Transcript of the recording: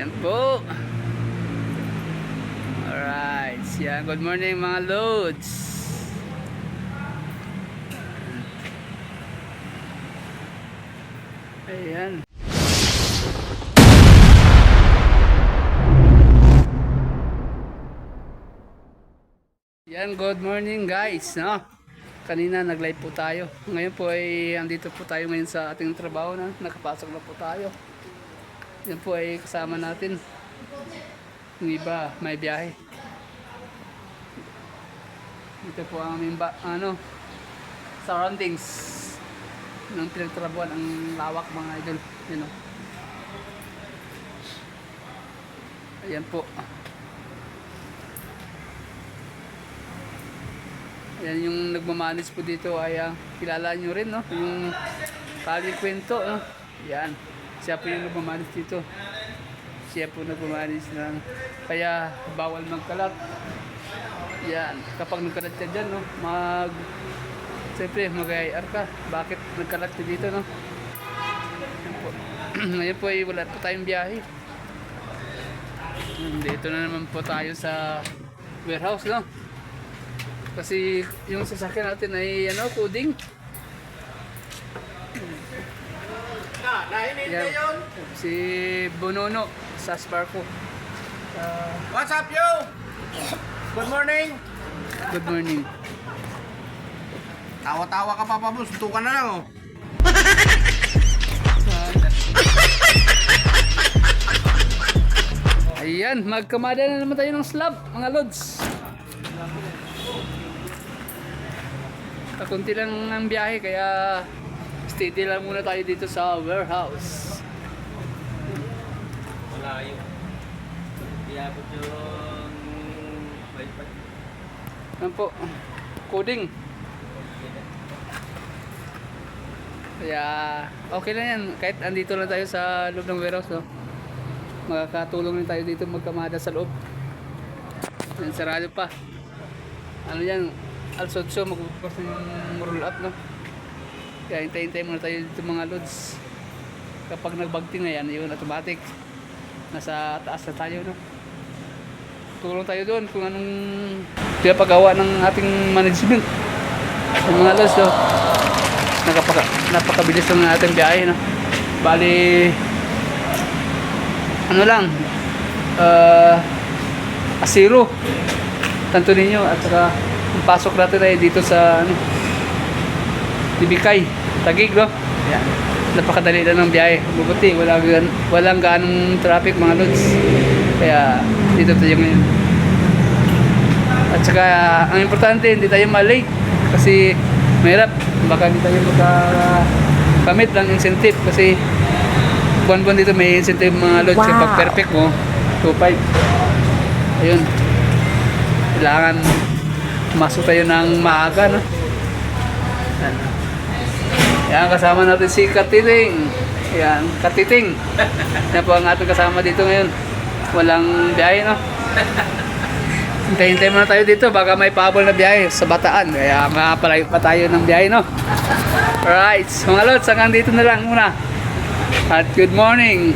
Yan po. Alright. Yan. Good morning mga loads. Ayan. Yan. Good morning guys. No? Kanina nag-live po tayo. Ngayon po ay andito po tayo ngayon sa ating trabaho na. Nakapasok na po tayo. Yan po ay kasama natin. Yung iba may biyahe. Ito po ang aming surroundings ng pinagtrabuhan. Ang lawak mga idol. Yan o. Ayan po. Ayan yung nagmamanis po dito ay kilala nyo rin, no? Yung Kali Kwento, no? Yan. Siya po yung nagmamanis dito. Siya po nagmamanis ng kaya bawal magkalat. Yan. Kapag nagkalat ka dyan, no? Siyempre, mag-IR ka. Bakit nagkalat ka dito, no? Yan po. Ngayon po ay wala po tayong biyahe. Dito na naman po tayo sa warehouse, no? Kasi yung sasakyan natin ay coding. Yan. Si Bonono sa Sparko. What's up, yo? Good morning. Good morning. Tawa-tawa ka pa, Pablo. Suntukan na lang, oh. Ayan, magkamada na naman tayo ng slab, mga lods. Kakunti lang ang biyahe, kaya steady lang muna tayo dito sa warehouse. Malayo. Iabot yung wifi. Yan po, coding. Kaya okay lang yan, kahit andito lang tayo sa loob ng warehouse, no? Makakatulong rin tayo dito magkamada sa loob. Yan, sarado pa. Ano yan, alas 8 magbubukas ng roll up, no? Kaya hintay-hintay muna tayo dito mga loads. Kapag nagbagting na yan, yun automatic. Nasa taas na tayo, no? Tulong tayo doon kung anong pinapagawa ng ating management. Yung mga loads, no? Napakabilis ng ating biyahe, no? Bali ano lang asiro tanto ninyo at saka ang pasok natin ay dito sa Tibikay, Taguig, no? Yan. Napakadali lang ng biyahe. Mabuti, walang ganong traffic mga lods. Kaya dito tayo ngayon. At saka ang importante, hindi tayo malate kasi mahirap. Baka hindi tayo magkamit ng incentive kasi buwan-buwan dito may incentive mga lods. Wow. Pag perfect mo 2.5. Ayun, kailangan masok tayo ng maaga, no? Yan, kasama natin si Katiting. Yan, Katiting. Yan po ang ating kasama dito ngayon. Walang biyahe, no? Hintay-hintay muna tayo dito, baka may pahabol na biyahe sa Bataan. Kaya makapalayo pa tayo ng biyahe, no? Alright, mga lods, hanggang dito na lang muna. At good morning.